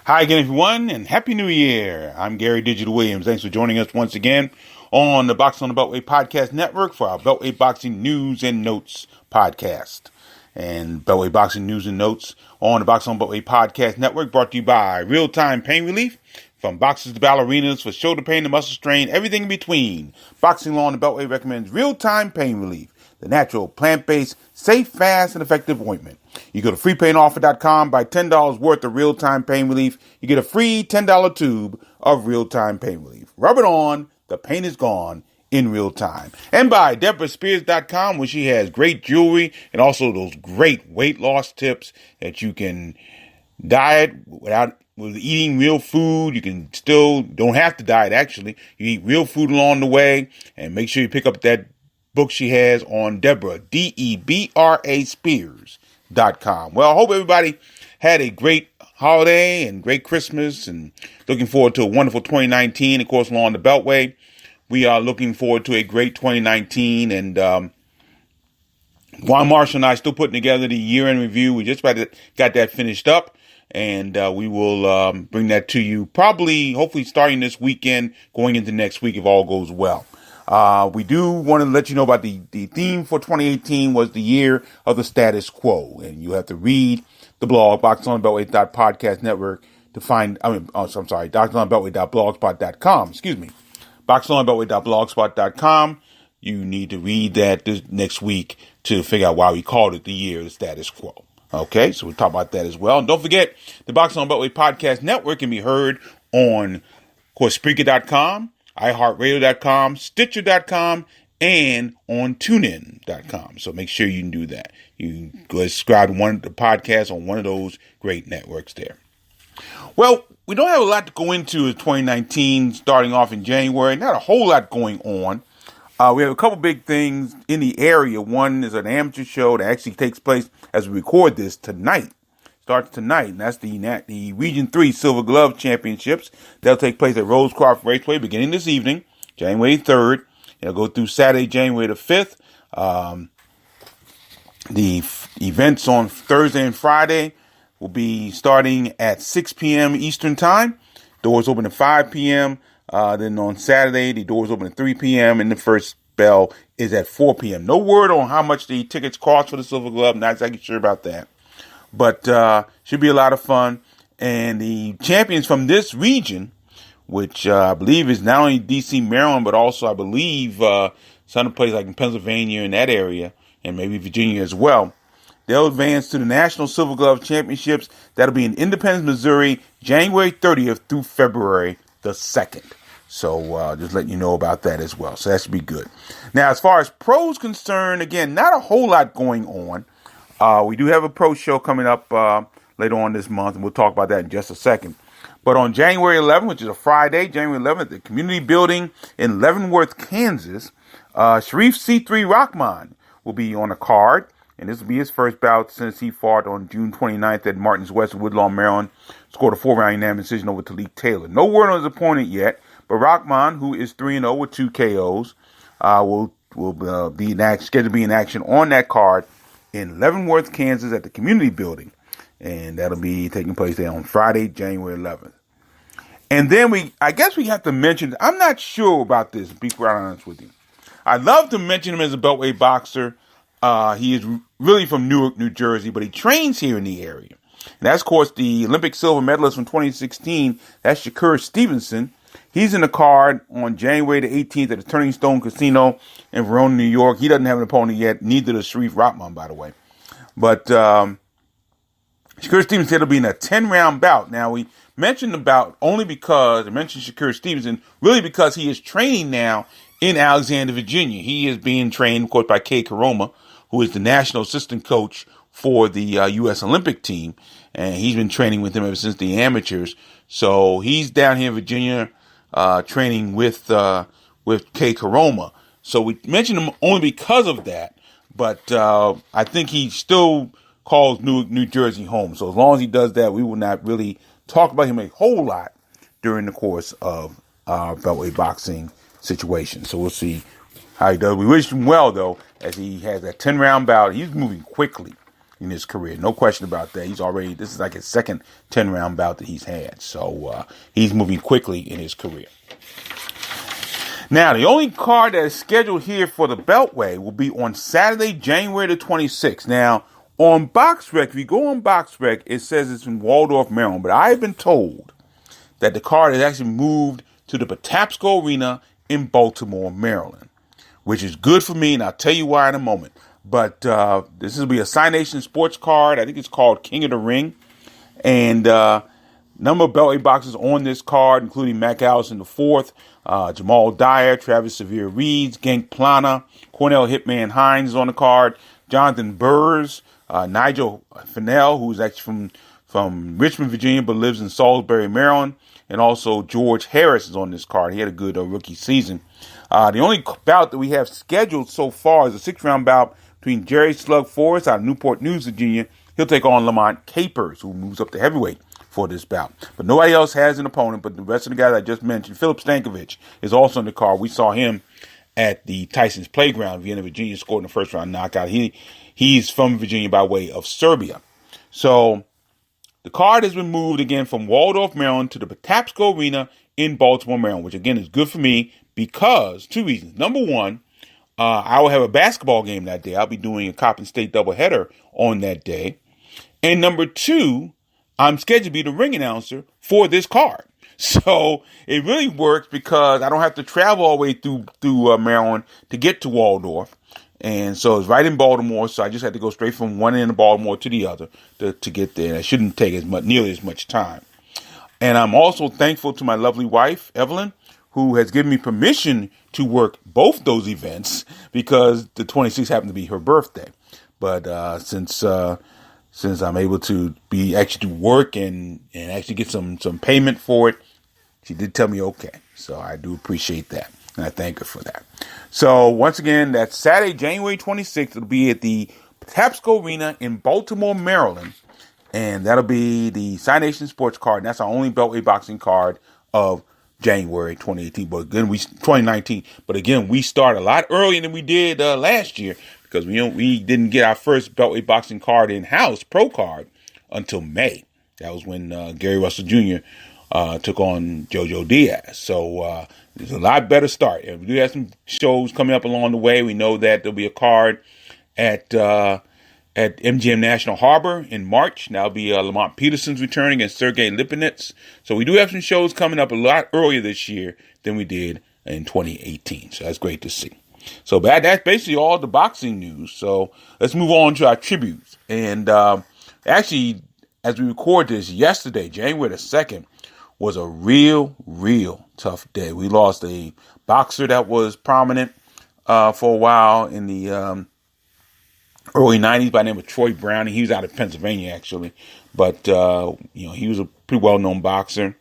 Hi again, everyone, and Happy New Year. I'm Gary Digital Williams. Thanks for joining us once again on the Boxing on the Beltway Podcast Network for our Beltway Boxing News and Notes podcast. And Beltway Boxing News and Notes on the Boxing on the Beltway Podcast Network brought to you by Real-Time Pain Relief. From boxers to ballerinas, for shoulder pain to muscle strain, everything in between. Boxing Law on the Beltway recommends Real-Time Pain Relief, the natural, plant-based, safe, fast, and effective ointment. You go to freepainoffer.com, buy $10 worth of Real-Time Pain Relief. You get a free $10 tube of Real-Time Pain Relief. Rub it on, the pain is gone in real time. And by DeborahSpears.com, where she has great jewelry and also those great weight loss tips that you can diet with eating real food. You can still don't have to diet, actually. You eat real food along the way, and make sure you pick up that book she has on Deborah, Debra Spears.com. Well, I hope everybody had a great holiday and great Christmas, and looking forward to a wonderful 2019. Of course, along the Beltway, we are looking forward to a great 2019, and Juan Marshall and I are still putting together the year-end review. We just got that finished up, and we will bring that to you hopefully starting this weekend, going into next week if all goes well. We do want to let you know about the theme for 2018 was the year of the status quo. And you have to read the blog, boxonbeltway.podcast network to find, boxonbeltway.blogspot.com, boxonbeltway.blogspot.com. You need to read that this next week to figure out why we called it the year of the status quo. Okay, so we'll talk about that as well. And don't forget, the Boxing on Beltway Podcast Network can be heard on, of course, Spreaker.com, iHeartRadio.com, Stitcher.com, and on TuneIn.com. So make sure you can do that. You go subscribe to one of the podcasts on one of those great networks there. Well, we don't have a lot to go into in 2019, starting off in January. Not a whole lot going on. We have a couple big things in the area. One is an amateur show that actually takes place as we record this tonight. Starts tonight, and that's the Region 3 Silver Glove Championships. They'll take place at Rosecroft Raceway beginning this evening, January 3rd. It'll go through Saturday, January the 5th. The events on Thursday and Friday will be starting at 6 p.m. Eastern Time. Doors open at 5 p.m. Then on Saturday, the doors open at 3 p.m. and the first bell is at 4 p.m. No word on how much the tickets cost for the Silver Glove. Not exactly sure about that. But should be a lot of fun. And the champions from this region, which I believe is not only D.C., Maryland, but also I believe some place like in Pennsylvania in that area, and maybe Virginia as well, they'll advance to the National Silver Glove Championships. That'll be in Independence, Missouri, January 30th through February the 2nd. So just letting you know about that as well. So that should be good. Now, as far as pros concerned, again, not a whole lot going on. We do have a pro show coming up later on this month, and we'll talk about that in just a second. But on January 11th, which is a Friday, January 11th, the community building in Leavenworth, Kansas, Sharif C3 Rahman will be on a card, and this will be his first bout since he fought on June 29th at Martins West in Woodlawn, Maryland. Scored a 4-round unanimous decision over Talik Taylor. No word on his opponent yet, but Rahman, who is 3-0 with 2 KOs, will be scheduled to be in action on that card in Leavenworth, Kansas at the community building. And that'll be taking place there on Friday, January 11th. And then I guess we have to mention, I'm not sure about this, to be quite honest with you. I'd love to mention him as a Beltway boxer. He is really from Newark, New Jersey, but he trains here in the area. And that's, of course, the Olympic silver medalist from 2016. That's Shakur Stevenson. He's in the card on January the 18th at the Turning Stone Casino in Verona, New York. He doesn't have an opponent yet. Neither does Sharif Rahman, by the way. But Shakur Stevenson said it'll be in a 10-round bout. Now, we mentioned the bout only because I mentioned Shakur Stevenson, really because he is training now in Alexandria, Virginia. He is being trained, of course, by Kay Karoma, who is the national assistant coach for the U.S. Olympic team. And he's been training with him ever since the amateurs. So he's down here in Virginia training with Kay Karoma. So we mentioned him only because of that. But I think he still calls New Jersey home. So as long as he does that, we will not really talk about him a whole lot during the course of our Beltway boxing situation. So we'll see how he does. We wish him well, though, as he has that 10-round bout. He's moving quickly. in his career. No question about that. This is like his second 10-round bout that he's had. So he's moving quickly in his career. Now, the only card that is scheduled here for the Beltway will be on Saturday, January the 26th. Now, on BoxRec, if you go on BoxRec, it says it's in Waldorf, Maryland. But I've been told that the card is actually moved to the Patapsco Arena in Baltimore, Maryland, which is good for me, and I'll tell you why in a moment. But this will be a Sign Nation Sports card. I think it's called King of the Ring. And number of Beltway boxers on this card, including Mac Allison IV, Jamal Dyer, Travis Sevier Reeds, Genk Plana, Cornell Hitman Hines is on the card, Jonathan Burrs, Nigel Fennell, who's actually from Richmond, Virginia, but lives in Salisbury, Maryland, and also George Harris is on this card. He had a good rookie season. The only bout that we have scheduled so far is a 6-round bout between Jerry Slug Forrest out of Newport News, Virginia. He'll take on Lamont Capers, who moves up to heavyweight for this bout. But nobody else has an opponent, but the rest of the guys I just mentioned. Philip Stankovic is also on the card. We saw him at the Tyson's Playground, Vienna, Virginia, scored in the first round knockout. He's from Virginia by way of Serbia. So the card has been moved again from Waldorf, Maryland to the Patapsco Arena in Baltimore, Maryland, which again is good for me because 2 reasons. Number one, I will have a basketball game that day. I'll be doing a Coppin State doubleheader on that day. And number 2, I'm scheduled to be the ring announcer for this card. So it really works because I don't have to travel all the way through Maryland to get to Waldorf. And so it's right in Baltimore. So I just had to go straight from one end of Baltimore to the other to get there. And it shouldn't take nearly as much time. And I'm also thankful to my lovely wife, Evelyn, who has given me permission to work both those events because the 26th happened to be her birthday. But since I'm able to be actually work and actually get some payment for it, she did tell me okay. So I do appreciate that, and I thank her for that. So once again, that's Saturday, January 26th. It'll be at the Patapsco Arena in Baltimore, Maryland, and that'll be the Sign Nation Sports card. And that's our only Beltway boxing card of January 2018, but again, 2019. But again, we start a lot earlier than we did last year because we didn't get our first Beltway boxing card in-house, pro card, until May. That was when Gary Russell Jr. Took on Jojo Diaz. So it's a lot better start. And we do have some shows coming up along the way. We know that there'll be a card at MGM National Harbor in March. That'll be Lamont Peterson's returning and Sergey Lipinets. So we do have some shows coming up a lot earlier this year than we did in 2018. So that's great to see. So that's basically all the boxing news. So let's move on to our tributes. And actually, as we record this, yesterday, January the 2nd, was a real tough day. We lost a boxer that was prominent for a while in the early 90s by the name of Troy Browning. He was out of Pennsylvania, actually. But, he was a pretty well-known boxer.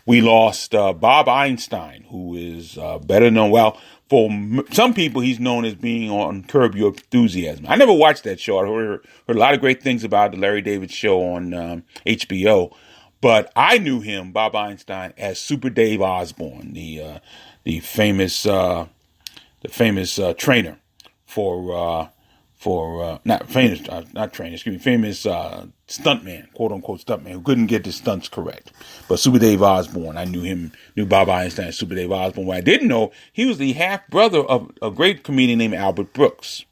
We lost Bob Einstein, who is better known. Well, for some people, he's known as being on Curb Your Enthusiasm. I never watched that show. I heard a lot of great things about the Larry David show on HBO. But I knew him, Bob Einstein, as Super Dave Osborne, the famous trainer famous stuntman, quote unquote stuntman, who couldn't get the stunts correct. But Super Dave Osborne, I knew Bob Einstein as Super Dave Osborne. What I didn't know, he was the half brother of a great comedian named Albert Brooks,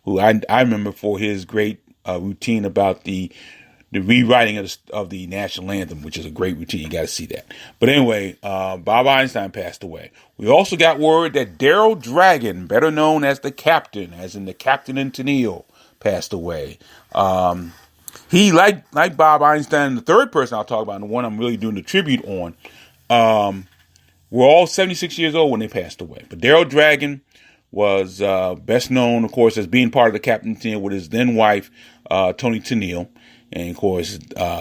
who I remember for his great routine about the rewriting of the national anthem, which is a great routine. You got to see that. But anyway, Bob Einstein passed away. We also got word that Daryl Dragon, better known as the Captain, as in the Captain in Tennille, passed away. He, like Bob Einstein, the third person I'll talk about, and the one I'm really doing the tribute on, were all 76 years old when they passed away. But Daryl Dragon was best known, of course, as being part of the Captain Tennille with his then wife, Tony Tennille. And, of course,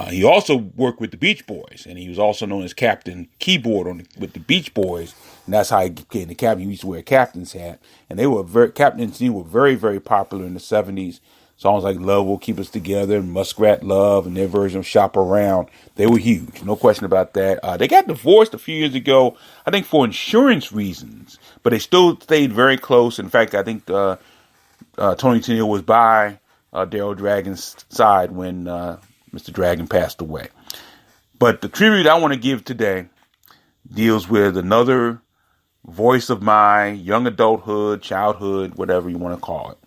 he also worked with the Beach Boys, and he was also known as Captain Keyboard with the Beach Boys, and that's how he became the captain. He used to wear a captain's hat, and Captain and Tennille were very, very popular in the 70s. Songs like Love Will Keep Us Together and Muskrat Love and their version of Shop Around, they were huge, no question about that. They got divorced a few years ago, I think for insurance reasons, but they still stayed very close. In fact, I think Tony Tennille was by Daryl Dragon's side when Mr. Dragon passed away. But the tribute I want to give today deals with another voice of my young adulthood, childhood, whatever you want to call it.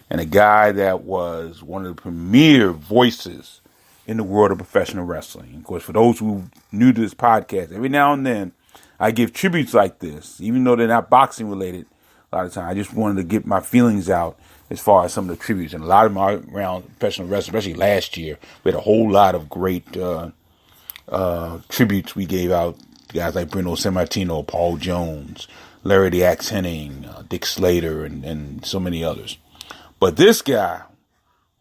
And a guy that was one of the premier voices in the world of professional wrestling. Of course, for those who are new to this podcast, every now and then I give tributes like this, even though they're not boxing related. A lot of times, I just wanted to get my feelings out as far as some of the tributes, and a lot of them are around professional wrestling. Especially last year, we had a whole lot of great tributes we gave out. Guys like Bruno Sammartino, Paul Jones, Larry the Axe Henning, Dick Slater, and so many others. But this guy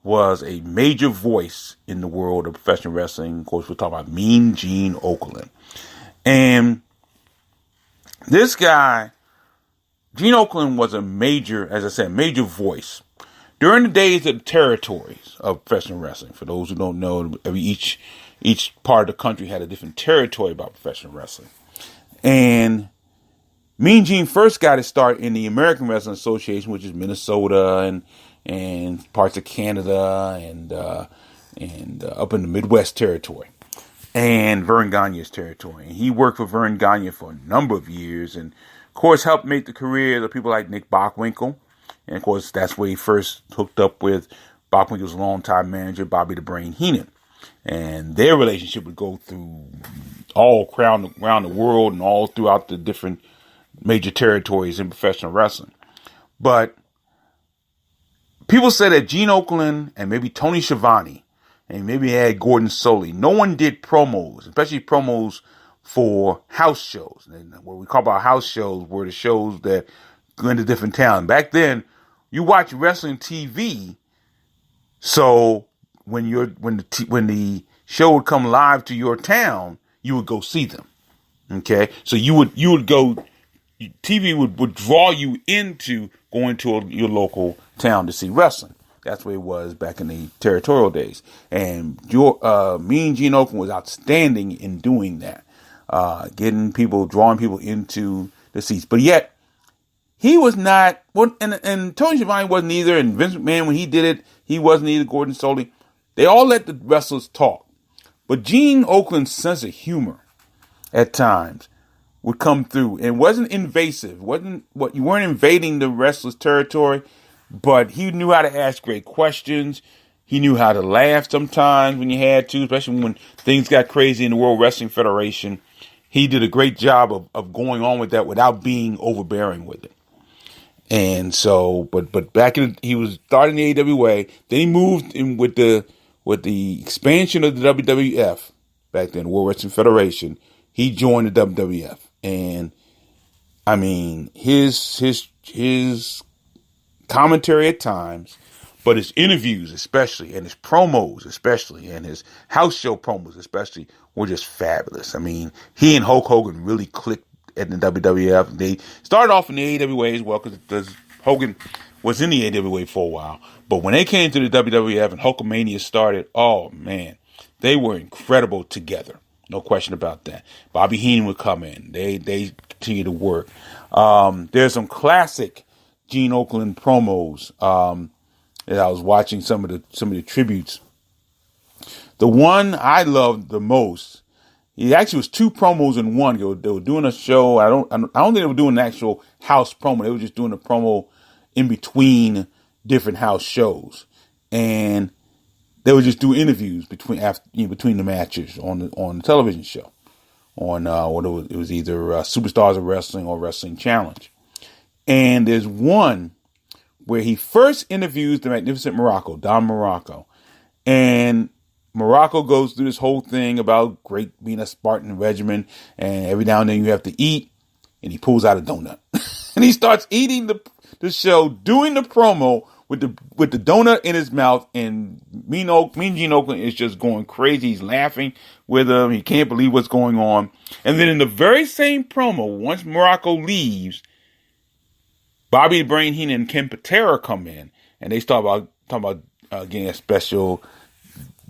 was a major voice in the world of professional wrestling. Of course, we're talking about Mean Gene Okerlund. And this guy, Gene Okerlund, was a major, as I said, major voice during the days of the territories of professional wrestling. For those who don't know, each part of the country had a different territory about professional wrestling. And Mean Gene first got his start in the American Wrestling Association, which is Minnesota and parts of Canada and up in the Midwest territory and Vern Gagne's territory. And he worked for Vern Gagne for a number of years and, of course, helped make the careers of people like Nick Bockwinkel. And, of course, that's where he first hooked up with Bockwinkel's longtime manager, Bobby the Brain Heenan. And their relationship would go through all around the world and all throughout the different major territories in professional wrestling. But people say that Gene Okerlund and maybe Tony Schiavone and maybe had Gordon Solie, no one did promos, especially promos for house shows. And what we call about house shows were the shows that go into different towns. Back then, you watch wrestling TV, so when the show would come live to your town, you would go see them. Okay, so you would go. TV would draw you into going to your local town to see wrestling. That's the way it was back in the territorial days. And Mean Gene Okerlund was outstanding in doing that, drawing people into the seats. But yet, he was not, and Tony Schiavone wasn't either, and Vince McMahon, when he did it, he wasn't either, Gordon Solie. They all let the wrestlers talk. But Gene Okerlund's sense of humor at times would come through, and wasn't invasive. You weren't invading the wrestler's territory, but he knew how to ask great questions. He knew how to laugh sometimes when you had to, especially when things got crazy in the World Wrestling Federation. He did a great job of going on with that without being overbearing with it. And so, but back he was starting the AWA. Then he moved in with the expansion of the WWF back then, the World Wrestling Federation. He joined the WWF, and I mean his commentary at times, but his interviews especially, and his promos especially, and his house show promos especially, were just fabulous. I mean, he and Hulk Hogan really clicked at the WWF. They started off in the AWA as well, because Hogan was in the AWA for a while. But when they came to the WWF and Hulkamania started, oh man, they were incredible together. No question about that. Bobby Heenan would come in. They continue to work. There's some classic Gene Okerlund promos. That I was watching some of the tributes. The one I loved the most, it actually was two promos in one. They were doing a show. I don't think they were doing an actual house promo. They were just doing a promo in between different house shows, and they would just do interviews between the matches on the television show, it was either Superstars of Wrestling or Wrestling Challenge. And there's one where he first interviews the Magnificent Morocco, Don Morocco, and Morocco goes through this whole thing about being a Spartan regiment, and every now and then you have to eat, and he pulls out a donut, and he starts eating the show, doing the promo with the donut in his mouth, and Mean Gene Okerlund is just going crazy. He's laughing with him. He can't believe what's going on. And then in the very same promo, once Morocco leaves, Bobby the Brain Heenan and Ken Patera come in, and they start talking about getting a special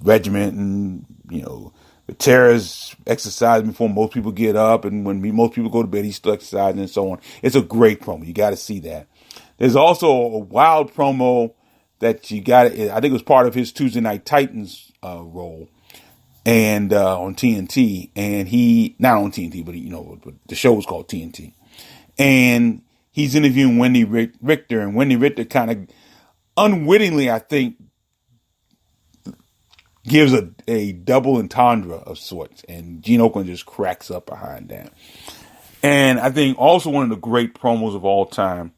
regiment, and Patera's exercising before most people get up, and when most people go to bed, he's still exercising and so on. It's a great promo. You got to see that. There's also a wild promo that you got. I think it was part of his Tuesday Night Titans role, and on TNT, and he not on TNT, but but the show was called TNT, and he's interviewing Wendy Richter, and Wendy Richter kind of unwittingly, I think, gives a double entendre of sorts, and Gene Okerlund just cracks up behind that. And I think also one of the great promos of all time,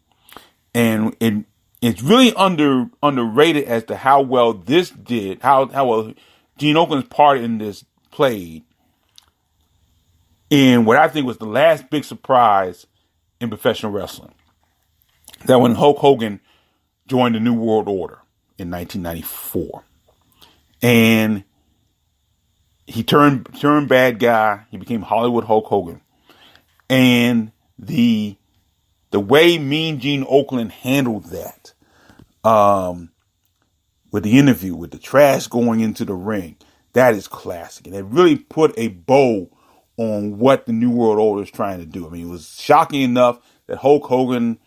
and it's really underrated as to how well this did, how well Gene Okerlund's part in this played in what I think was the last big surprise in professional wrestling. That when Hulk Hogan joined the New World Order in 1994. And he turned bad guy. He became Hollywood Hulk Hogan. And the way Mean Gene Okerlund handled that, with the interview, with the trash going into the ring, that is classic. And it really put a bow on what the New World Order is trying to do. I mean, it was shocking enough that Hulk Hogan,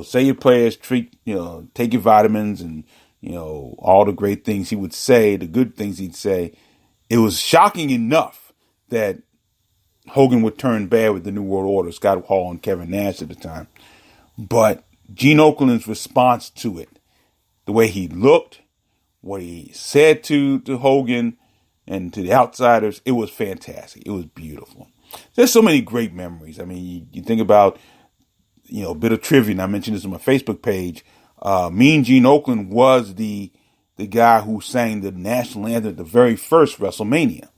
say your players, take your vitamins, and, all the great things he would say, the good things he'd say. It was shocking enough that Hogan would turn bad with the New World Order, Scott Hall and Kevin Nash at the time. But Gene Okerlund's response to it, the way he looked, what he said to Hogan and to the outsiders, it was fantastic. It was beautiful. There's so many great memories. I mean, you think about, a bit of trivia, and I mentioned this on my Facebook page. Mean Gene Okerlund was the guy who sang the national anthem at the very first WrestleMania.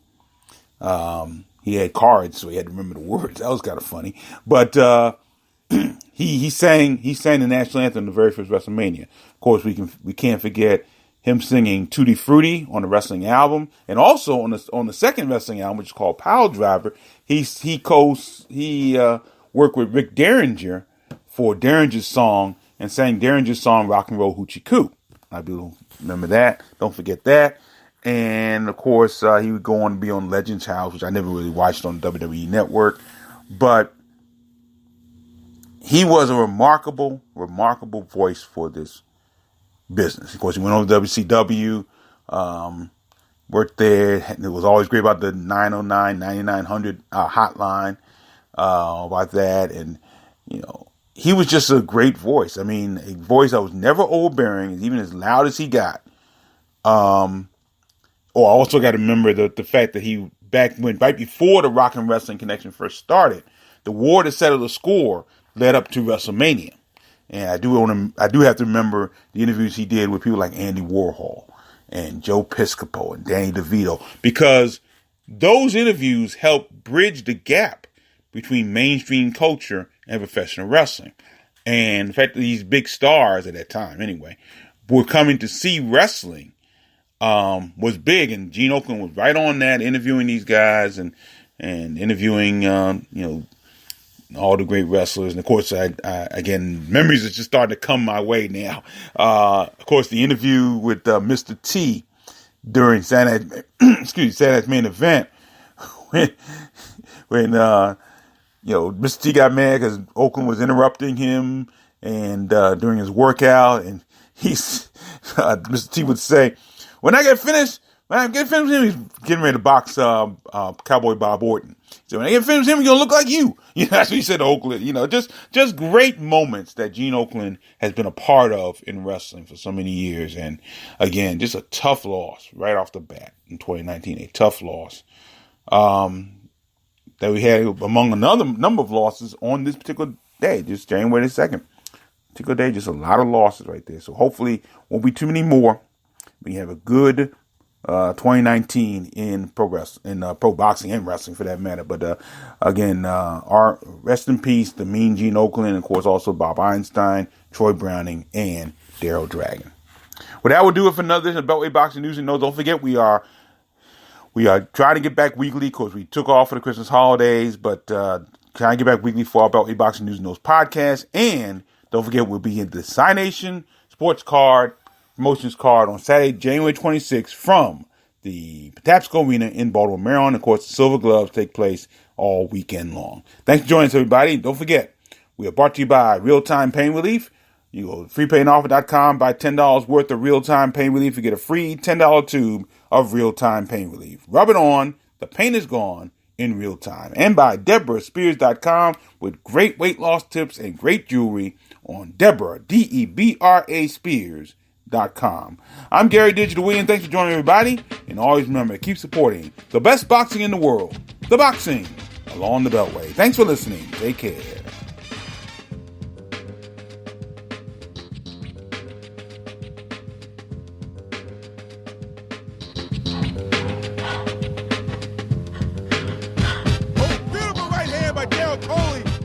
He had cards, so he had to remember the words. That was kind of funny. But he sang the national anthem at the very first WrestleMania. Of course, we can't forget him singing Tutti Frutti on the wrestling album, and also on the second wrestling album, which is called Pile Driver. He worked with Rick Derringer for Derringer's song and sang Derringer's song Rock and Roll Hoochie Coo. I do remember that. Don't forget that. And of course, he would go on to be on Legends House, which I never really watched on the WWE Network, but he was a remarkable voice for this business. Of course, he went on to WCW, worked there. It was always great about the 909-9900 hotline, about that. And, he was just a great voice. I mean, a voice that was never overbearing, even as loud as he got. I also got to remember the fact that he right before the Rock and Wrestling Connection first started, the war to settle the score led up to WrestleMania. And I do have to remember the interviews he did with people like Andy Warhol and Joe Piscopo and Danny DeVito, because those interviews helped bridge the gap between mainstream culture and professional wrestling. And the fact that these big stars at that time, anyway, were coming to see wrestling was big. And Gene Okerlund was right on that, interviewing these guys and interviewing, all the great wrestlers. And of course, again, memories are just starting to come my way now. Of course, the interview with Mr. T during Saturday's main event, when Mr. T got mad because Okerlund was interrupting him and during his workout, and Mr. T would say, when I get finished with him, he's getting ready to box Cowboy Bob Orton. So when I get finished with him, he's gonna look like you. That's what he said to Okerlund. Just great moments that Gene Okerlund has been a part of in wrestling for so many years. And again, just a tough loss right off the bat in 2019. A tough loss that we had among another number of losses on this particular day, just January the 2nd. Particular day, just a lot of losses right there. So hopefully won't be too many more. We have a good 2019 in pro boxing and wrestling for that matter. But again, our rest in peace, the Mean Gene Okerlund, and of course also Bob Einstein, Troy Browning, and Daryl Dragon. Well, that will do it for another edition of Beltway Boxing News and Notes. Don't forget, we are trying to get back weekly because we took off for the Christmas holidays, but trying to get back weekly for our Beltway Boxing News and Notes podcast. And don't forget, we'll be in the Sci Nation Sports Card Promotions Card on Saturday, January 26th from the Patapsco Arena in Baltimore, Maryland. Of course, the Silver Gloves take place all weekend long. Thanks for joining us, everybody. Don't forget, we are brought to you by Real Time Pain Relief. You go to freepainoffer.com, buy $10 worth of real-time pain relief. You get a free $10 tube of real-time pain relief. Rub it on. The pain is gone in real time. And buy DeborahSpears.com with great weight loss tips and great jewelry on Deborah, Debra Spears.com. I'm Gary Digital Williams. Thanks for joining everybody. And always remember, keep supporting the best boxing in the world, the boxing along the Beltway. Thanks for listening. Take care. Beautiful right hand by Gene Okerlund.